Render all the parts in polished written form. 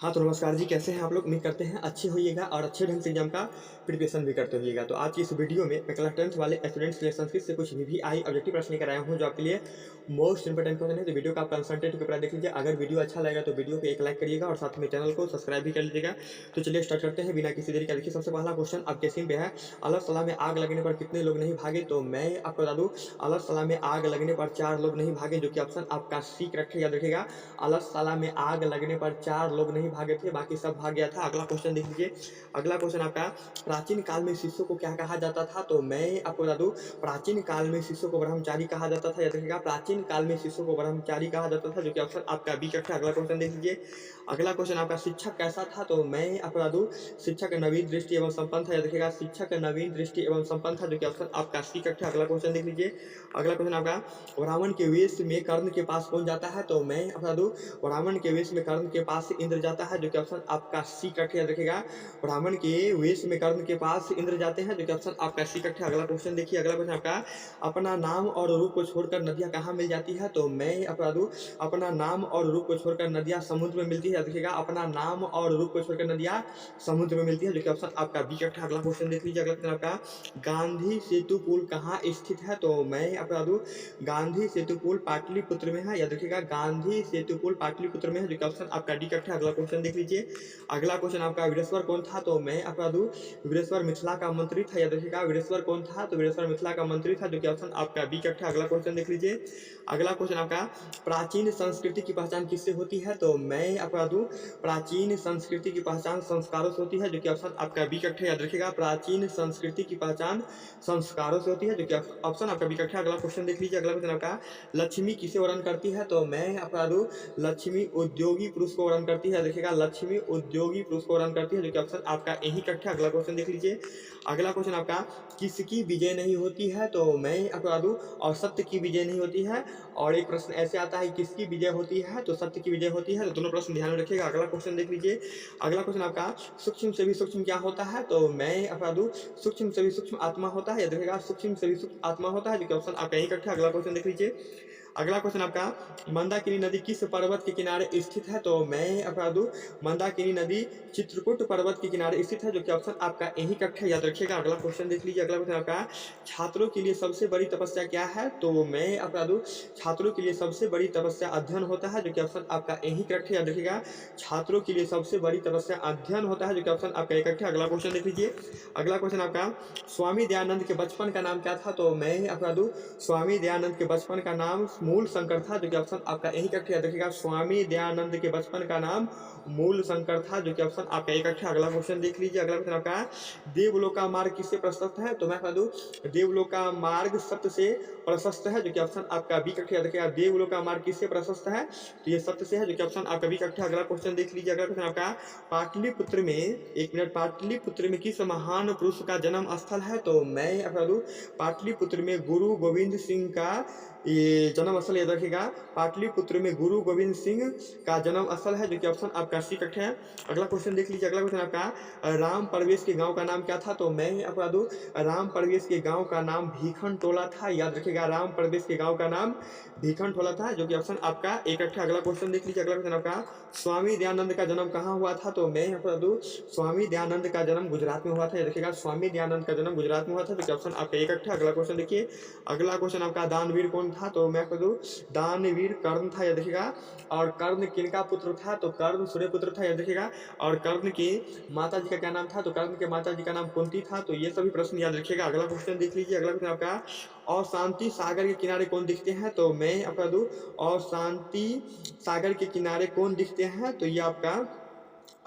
हाँ, तो नमस्कार जी, कैसे हैं आप लोग? उम्मीद करते हैं अच्छे होइएगा और अच्छे ढंग से एग्ज़ाम का प्रिपरेशन भी करते होइएगा। तो आज की इस वीडियो में मैं क्लास 10th वाले स्टूडेंट्स के लिए संस्कृत से कुछ वीवीआई ऑब्जेक्टिव प्रश्न लेकर आया हूँ, जो आपके लिए मोस्ट इंपोर्टेंट क्वेश्चन है। तो वीडियो को आप कंसंट्रेट होकर पूरा देख लीजिए। अगर वीडियो अच्छा लगेगा तो वीडियो को एक लाइक करिएगा और साथ में चैनल को सब्सक्राइब भी कर लीजिएगा। तो चलिए स्टार्ट करते हैं बिना किसी देरी का। देखिए, सबसे पहला क्वेश्चन आपके स्क्रीन पे है, अलग-तला में आग लगने पर कितने लोग नहीं भागे? तो मैं आपको बता दूँ, अलग-तला में आग लगने पर 4 लोग नहीं भागे, जो कि ऑप्शन आपका सी करेक्ट है, याद रखिएगा। अलग-तला में आग लगने पर 4 लोग नहीं भागे थे, बाकी सब भाग गया था। अगला क्वेश्चन देख लीजिए। अगला क्वेश्चन आपका, प्राचीन काल में शिष्यों को क्या कहा जाता था? तो मैं आपको बता दूं, प्राचीन काल में शिष्यों को ब्रह्मचारी कहा जाता था। याद रखिएगा, प्राचीन काल में शिष्यों को ब्रह्मचारी कहा जाता था, जो कि ऑप्शन आपका बी करेक्ट है। अगला क्वेश्चन देख लीजिए। अगला क्वेश्चन आपका, शिक्षक कैसा था? तो मैं आपको बता दूं, शिक्षक नवीन दृष्टि एवं संपन्न था। याद रखिएगा, शिक्षक नवीन दृष्टि एवं संपन्न था, जो कि ऑप्शन आपका सी करेक्ट है। अगला क्वेश्चन देख लीजिए। अगला क्वेश्चन आपका, ब्राह्मण के वेश में कर्ण के पास कौन जाता है? तो मैं आपको बता दूं, ब्राह्मण के वेश में कर्ण के पास इंद्र जाता है, जो कि ऑप्शन आपका सी करेक्ट है। याद रखिएगा, ब्राह्मण के वेश में कर्ण के पास इंद्र जाते हैं, जो कि ऑप्शन आपका सी करेक्ट है। अगला क्वेश्चन देखिए। अगला क्वेश्चन आपका, अपना नाम और रूप को छोड़कर नदियां कहाँ मिल जाती है? तो मैं आपको बता दूं, अपना नाम और रूप को छोड़कर नदियां समुद्र में मिलती है। याद रखिएगा, अपना नाम और रूप को छोड़कर नदियां समुद्र में मिलती है, जो कि ऑप्शन आपका बी करेक्ट है। अगला क्वेश्चन देख लीजिए। अगला क्वेश्चन आपका, गांधी सेतु पुल कहाँ स्थित है? तो मैं आपको बता दूं, गांधी सेतु पुल पाटलिपुत्र में है। याद रखिएगा, गांधी सेतु पुल पाटलिपुत्र में है, जो कि ऑप्शन आपका डी करेक्ट है। अगला क्वेश्चन देख लीजिए। अगला क्वेश्चन आपका, वीरेश्वर कौन था? तो मैं आपको बता दूं, वीरेश्वर मिथिला का मंत्री था। याद रखिएगा, वीरेश्वर कौन था? तो वीरेश्वर मिथिला का मंत्री था, जो कि ऑप्शन आपका बी करेक्ट है। अगला क्वेश्चन देख लीजिए। अगला क्वेश्चन आपका, प्राचीन संस्कृति की पहचान किससे होती है? तो मैं आपको बता दूं, प्राचीन संस्कृति की पहचान संस्कारों से होती है, जो कि ऑप्शन आपका बी करेक्ट है। याद रखिएगा, प्राचीन संस्कृति की पहचान संस्कारों से होती है, जो कि ऑप्शन आपका बी करेक्ट है। अगला क्वेश्चन देख लीजिए। अगला क्वेश्चन आपका, लक्ष्मी किसे वर्ण करती है? तो मैं आपको बता दूं, लक्ष्मी उद्योगी पुरुष को वर्ण करती है। देखिएगा, लक्ष्मी उद्योगी पुरुष को वर्ण करती है, जो कि ऑप्शन आपका यही करेक्ट है। अगला क्वेश्चन देख लीजिए। अगला क्वेश्चन आपका, किसकी विजय नहीं होती है? तो मैं आपको बता दूं, और सत्य की विजय नहीं होती है। और एक प्रश्न ऐसे आता है, किसकी विजय होती है? तो सत्य की विजय होती है। तो दोनों प्रश्न ध्यान में रखिएगा। अगला क्वेश्चन देख लीजिए। अगला क्वेश्चन आपका, सूक्ष्म से भी सूक्ष्म क्या होता है? तो मैं आपको बता दूं, सूक्ष्म से भी सूक्ष्म आत्मा होता है। देखिएगा, सूक्ष्म से भी सूक्ष्म आत्मा होता है, जो कि ऑप्शन आपका यही करेक्ट है। अगला क्वेश्चन देख लीजिए। अगला क्वेश्चन आपका, मंदाकिनी नदी किस पर्वत के किनारे स्थित है? तो मैं आपको बता दूं, मंदाकिनी नदी चित्रकूट पर्वत के किनारे स्थित है, जो कि ऑप्शन आपका यही करेक्ट है। याद रखिएगा। अगला क्वेश्चन देख लीजिए। अगला क्वेश्चन आपका, छात्रों के लिए सबसे बड़ी तपस्या क्या है? तो मैं आपको बता दूं, छात्रों के लिए सबसे बड़ी तपस्या अध्ययन होता है, जो कि ऑप्शन आपका यही करेक्ट है। याद रखिएगा, छात्रों के लिए सबसे बड़ी तपस्या अध्ययन होता है, जो कि ऑप्शन आपका करेक्ट है। अगला क्वेश्चन देख लीजिए। अगला क्वेश्चन आपका, स्वामी दयानंद के बचपन का नाम क्या था? तो मैं आपको बता दूं, स्वामी दयानंद के बचपन का नाम मूल शंकर था, जो कि ऑप्शन आपका यही करेक्ट है। याद रखिएगा, स्वामी दयानंद के बचपन का नाम मूल शंकर था, जो कि ऑप्शन आपका यही करेक्ट है। अगला क्वेश्चन देख लीजिए। अगला क्वेश्चन आपका, देवलोक का मार्ग किससे प्रशस्त है? तो मैं बता दूं, देवलोक का मार्ग सत्य से प्रशस्त है, जो कि ऑप्शन आपका बी करेक्ट है। याद रखिएगा, देवलोक का मार्ग किससे प्रशस्त है? तो ये सत्य से है, जो कि ऑप्शन आपका बी करेक्ट है। अगला क्वेश्चन देख लीजिए। अगला क्वेश्चन आपका, पाटलिपुत्र में, एक मिनट, पाटलिपुत्र में किस महान पुरुष का जन्म स्थल है? तो मैं आपको बता दूं, पाटलिपुत्र में गुरु गोविंद सिंह का ये जन्म स्थल, याद रखिएगा, पाटलिपुत्र में गुरु गोविंद सिंह का जन्म स्थल है, जो कि ऑप्शन आपका सी करेक्ट है। अगला क्वेश्चन देख लीजिए। अगला क्वेश्चन आपका, राम परवेश के गांव का नाम क्या था? तो मैं आपको बता दूं, राम परवेश के गांव का नाम भीखन टोला था। याद रखिएगा, राम परवेश के गांव का नाम भीखन टोला था, जो कि ऑप्शन आपका एक करेक्ट है। अगला क्वेश्चन देख लीजिए। अगला क्वेश्चन आपका, स्वामी दयानंद का जन्म कहाँ हुआ था? तो मैं आपको बता दूं, स्वामी दयानंद का जन्म गुजरात में हुआ था। याद रखिएगा, स्वामी दयानंद का जन्म गुजरात में हुआ था, जो कि ऑप्शन आपका एक करेक्ट है। अगला क्वेश्चन देखिए। अगला क्वेश्चन आपका, दानवीर कौन था? तो मैं आपको दूं, दानवीर कर्ण था। याद रखिएगा, और कर्ण किनका पुत्र था? तो कर्ण सूर्य पुत्र था। याद रखिएगा, और कर्ण की माता जी का क्या नाम था? तो कर्ण के माता जी का नाम कुंती था। तो ये सभी प्रश्न याद रखिएगा। अगला क्वेश्चन देख लीजिए। अगला क्वेश्चन आपका, और शांति सागर के किनारे कौन दिखते हैं? तो मैं आपका दूं, और शांति सागर के किनारे कौन दिखते हैं? तो ये आपका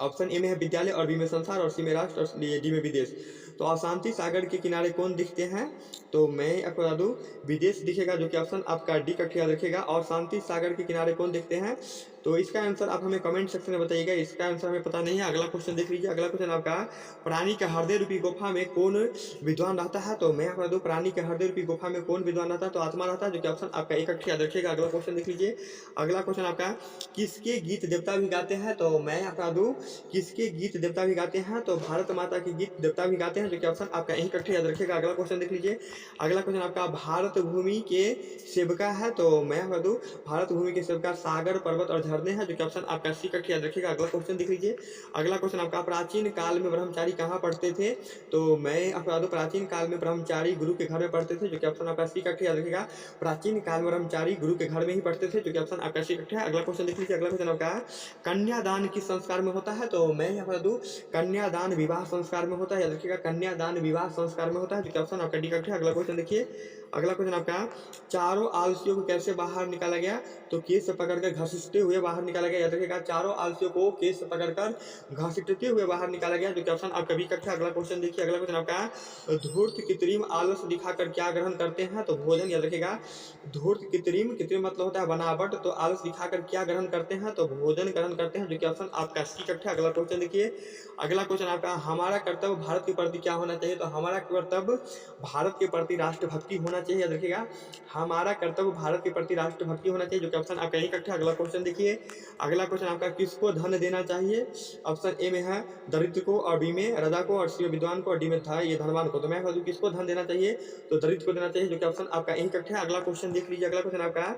ऑप्शन ए में है विद्यालय, और बी में संसार, और सी में राष्ट्र, और डी में विदेश। तो अशांति सागर के किनारे कौन दिखते हैं? तो मैं आपको बता दूं, विदेश दिखेगा, जो कि ऑप्शन आपका डी का याद रखिएगा। और शांति सागर के किनारे कौन दिखते हैं? तो इसका आंसर आप हमें कमेंट सेक्शन में बताइएगा। इसका आंसर हमें पता नहीं है। अगला क्वेश्चन देख लीजिए। अगला क्वेश्चन आपका, प्राणी के हृदय रूपी गुफा में कौन विद्वान रहता है? तो मैं आपको बता दूं, प्राणी के हृदय रूपी गुफा में कौन विद्वान रहता है? तो आत्मा रहता है, जो कि ऑप्शन आपका एक याद रखिएगा। अगला क्वेश्चन देख लीजिए। अगला क्वेश्चन आपका, किसके गीत देवता भी गाते हैं? तो मैं आपको बता दूं, किसके गीत देवता भी गाते हैं? तो भारत माता के गीत देवता भी गाते हैं, जो कि ऑप्शन आपका यही करेक्ट याद रखिएगा। अगला क्वेश्चन देख लीजिए। अगला क्वेश्चन आपका, भारत भूमि के सेवका है? तो मैं बता दूं, भारत भूमि के सेवका सागर, पर्वत और भरने हैं, जो कि ऑप्शन आपका सी कट याद रखिएगा। अगला क्वेश्चन देख लीजिए। अगला क्वेश्चन आपका, प्राचीन काल में ब्रह्मचारी कहाँ पढ़ते थे? तो मैं आपको बता दूं, प्राचीन काल में ब्रह्मचारी गुरु के घर में पढ़ते थे, जो कि ऑप्शन आपका सी कट याद रखिएगा। प्राचीन काल में ब्रह्मचारी गुरु के घर में ही पढ़ते थे, जो कि ऑप्शन आपका सी कट है। अगला क्वेश्चन देख लीजिए। अगला क्वेश्चन आपका, कन्यादान किस संस्कार में होता है? तो मैं यहाँ बता दूं, कन्यादान विवाह संस्कार में होता है, याद रखिएगा। कन्यादान विवाह संस्कार में होता है, जो कि ऑप्शन आपका डी कट है। अगला क्वेश्चन देखिए। अगला क्वेश्चन आपका, चारों आलसियों को कैसे बाहर निकाला गया? तो केस से पकड़कर घसीटते हुए बाहर निकाला गया, याद रखिएगा। चारों आलसियों को केस से पकड़कर घसीटते हुए बाहर निकाला गया, जो कि ऑप्शन आपका बी कट है। अगला क्वेश्चन देखिए। अगला क्वेश्चन आपका, धूर्त कृत्रिम आलस दिखाकर क्या ग्रहण करते हैं? तो भोजन, याद रखिएगा। धूर्त कृत्रिम, कृत्रिम मतलब होता है बनावट, तो आलस दिखाकर क्या ग्रहण करते हैं? तो भोजन ग्रहण करते हैं, जो कि ऑप्शन आपका सी कट है। अगला क्वेश्चन देखिए। अगला क्वेश्चन आपका, हमारा कर्तव्य भारत के प्रति क्या होना चाहिए? तो हमारा कर्तव्य भारत के प्रति राष्ट्रभक्ति होना चाहिए, याद रखिएगा। हमारा कर्तव्य भारत के प्रति राष्ट्रभक्ति होना चाहिए, जो कि ऑप्शन आपका यही कट है। अगला क्वेश्चन देखिए। अगला क्वेश्चन आपका, किसको धन देना चाहिए? ऑप्शन ए में है दरिद्र को, और बी में रजा को, और सी में विद्वान को, और डी में था ये धनवान को। तो मैं बता दूं, किसको धन देना चाहिए? तो दरिद्र को देना चाहिए, जो कि ऑप्शन आपका यही कट है। अगला क्वेश्चन देख लीजिए। अगला क्वेश्चन आपका,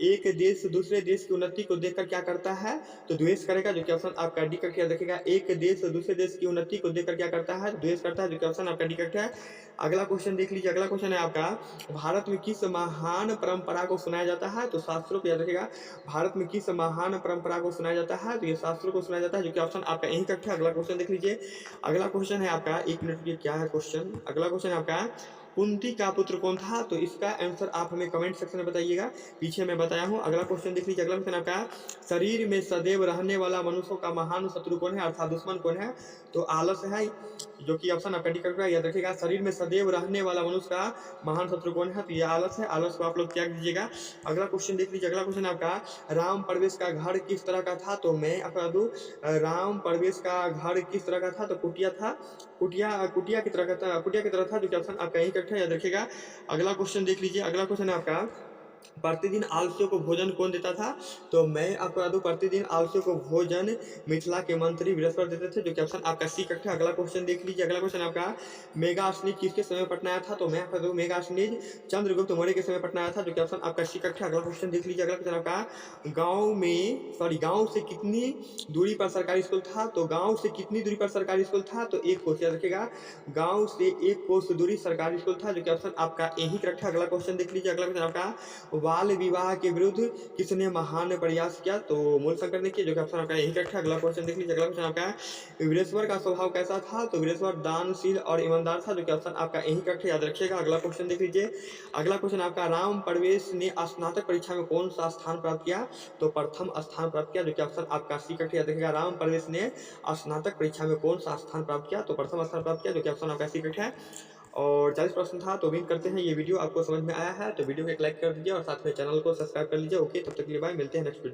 एक देश दूसरे देश की उन्नति को देखकर क्या करता है? तो द्वेष करेगा, जो कि ऑप्शन आपका डी कट है। देखिएगा, एक देश दूसरे देश की उन्नति को देखकर क्या करता है? द्वेष करता है, जो कि ऑप्शन आपका डी कट है। अगला क्वेश्चन देख लीजिए। अगला क्वेश्चन है आपका, भारत में किस महान परंपरा को सुनाया जाता है? तो शास्त्रों को, याद रखिएगा। भारत में किस महान परंपरा को सुनाया जाता है? तो ये शास्त्रों को सुनाया जाता है, जो कि ऑप्शन आपका यही कट है। अगला क्वेश्चन देख लीजिए। अगला क्वेश्चन है आपका, एक मिनट के, क्या है क्वेश्चन? अगला क्वेश्चन है आपका, कुंती का पुत्र कौन था? तो इसका आंसर आप हमें कमेंट सेक्शन में बताइएगा, पीछे मैं बताया हूँ। अगला क्वेश्चन देख लीजिए। अगला क्वेश्चन आपका, शरीर में सदैव रहने वाला मनुष्यों का महान शत्रु कौन है, अर्थात दुश्मन कौन है? तो आलस है, जो कि ऑप्शन आपका डी कट है। याद रखिएगा, शरीर में सदैव रहने वाला मनुष्य का महान शत्रु कौन है? तो ये आलस है। आलस को आप लोग त्याग दीजिएगा। अगला क्वेश्चन देख लीजिए। अगला क्वेश्चन आपका, राम प्रवेश का घर किस तरह का था? तो मैं आपको बता दूं, राम प्रवेश का घर किस तरह का था? तो कुटिया था, कुटिया की तरह का था, कुटिया की तरह था, जो कि ऑप्शन आपका यही कट है, याद रखिएगा। अगला क्वेश्चन देख लीजिए। अगला क्वेश्चन है आपका, प्रतिदिन आलसियों को भोजन कौन देता था? तो मैं आपको बता दूं, प्रतिदिन आलसियों को भोजन मिथिला के मंत्री बृहस्पति देते थे, जो कि ऑप्शन आपका सी कट है। अगला क्वेश्चन देख लीजिए। अगला क्वेश्चन आपका, मेगास्नीज किसके समय पटनाया था? तो मैं आपको बता दूं, मेगास्नीज चंद्रगुप्त मौर्य के समय पटनाया था, जो कि ऑप्शन आपका सी कट है। अगला क्वेश्चन देख लीजिए। अगला क्वेश्चन आपका, गाँव से कितनी दूरी पर सरकारी स्कूल था? तो गाँव से कितनी दूरी पर सरकारी स्कूल था? तो एक कोस, याद रखिएगा। गाँव से एक कोस दूरी सरकारी स्कूल था, जो कि ऑप्शन आपका यही करेक्ट है। अगला क्वेश्चन देख लीजिए। अगला क्वेश्चन आपका, बाल विवाह के विरुद्ध किसने महान प्रयास किया? तो मूलशंकर ने किया, जो कि ऑप्शन आपका यही करेक्ट है। अगला क्वेश्चन देख लीजिए। अगला क्वेश्चन आपका, वीरेश्वर का स्वभाव कैसा था? तो वीरेश्वर दानशील और ईमानदार था, जो कि ऑप्शन आपका यही करेक्ट है, याद रखिएगा। अगला क्वेश्चन देख लीजिए। अगला क्वेश्चन आपका, राम प्रवेश ने स्नातक परीक्षा में कौन सा स्थान प्राप्त किया? तो प्रथम स्थान प्राप्त किया, जो कि ऑप्शन आपका सी करेक्ट है, याद रखिएगा। राम प्रवेश ने स्नातक परीक्षा में कौन सा स्थान प्राप्त किया? तो प्रथम स्थान प्राप्त किया, जो कि ऑप्शन आपका सी करेक्ट है। और 40 प्रश्न था, तो उम्मीद करते हैं ये वीडियो आपको समझ में आया है। तो वीडियो को एक लाइक कर दीजिए और साथ में चैनल को सब्सक्राइब कर लीजिए। ओके, तब तक के लिए बाय, मिलते हैं नेक्स्ट वीडियो।